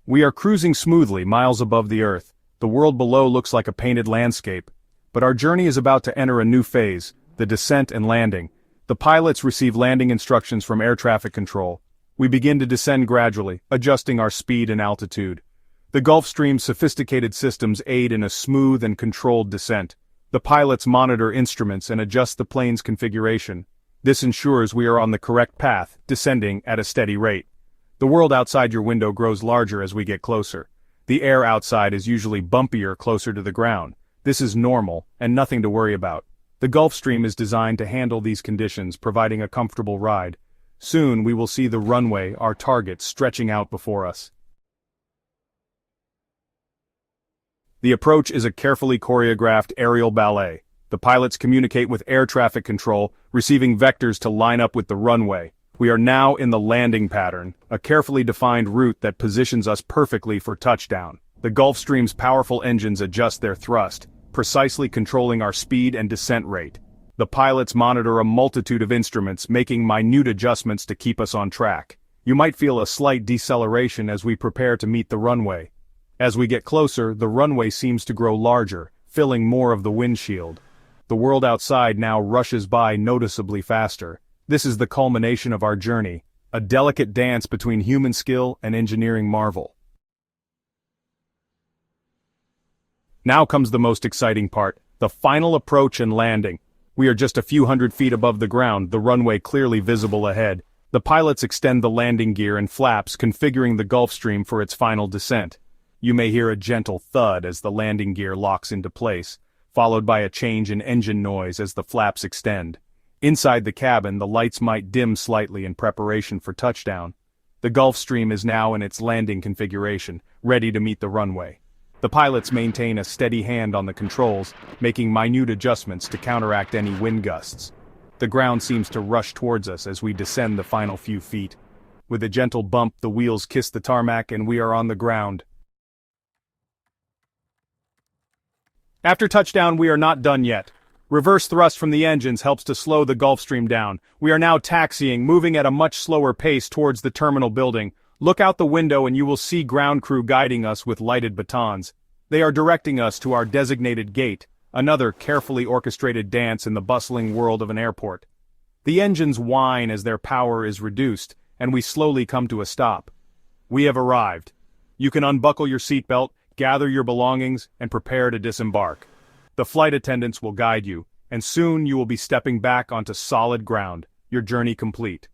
We are cruising smoothly miles above the Earth. The world below looks like a painted landscape. But our journey is about to enter a new phase, the descent and landing. The pilots receive landing instructions from air traffic control. We begin to descend gradually, adjusting our speed and altitude. The Gulfstream's sophisticated systems aid in a smooth and controlled descent. The pilots monitor instruments and adjust the plane's configuration. This ensures we are on the correct path, descending at a steady rate. The world outside your window grows larger as we get closer. The air outside is usually bumpier closer to the ground. This is normal, and nothing to worry about. The Gulfstream is designed to handle these conditions, providing a comfortable ride. Soon we will see the runway, our target, stretching out before us. The approach is a carefully choreographed aerial ballet. The pilots communicate with air traffic control, receiving vectors to line up with the runway. We are now in the landing pattern, a carefully defined route that positions us perfectly for touchdown. The Gulfstream's powerful engines adjust their thrust, precisely controlling our speed and descent rate. The pilots monitor a multitude of instruments, making minute adjustments to keep us on track. You might feel a slight deceleration as we prepare to meet the runway. As we get closer, the runway seems to grow larger, filling more of the windshield. The world outside now rushes by noticeably faster. This is the culmination of our journey, a delicate dance between human skill and engineering marvel. Now comes the most exciting part, the final approach and landing. We are just a few hundred feet above the ground, the runway clearly visible ahead. The pilots extend the landing gear and flaps, configuring the Gulfstream for its final descent. You may hear a gentle thud as the landing gear locks into place, followed by a change in engine noise as the flaps extend. Inside the cabin, the lights might dim slightly in preparation for touchdown. The Gulfstream is now in its landing configuration, ready to meet the runway. The pilots maintain a steady hand on the controls, making minute adjustments to counteract any wind gusts. The ground seems to rush towards us as we descend the final few feet. With a gentle bump, the wheels kiss the tarmac and we are on the ground. After touchdown, we are not done yet. Reverse thrust from the engines helps to slow the Gulfstream down. We are now taxiing, moving at a much slower pace towards the terminal building. Look out the window and you will see ground crew guiding us with lighted batons. They are directing us to our designated gate, another carefully orchestrated dance in the bustling world of an airport. The engines whine as their power is reduced, and we slowly come to a stop. We have arrived. You can unbuckle your seatbelt, gather your belongings, and prepare to disembark. The flight attendants will guide you, and soon you will be stepping back onto solid ground, your journey complete.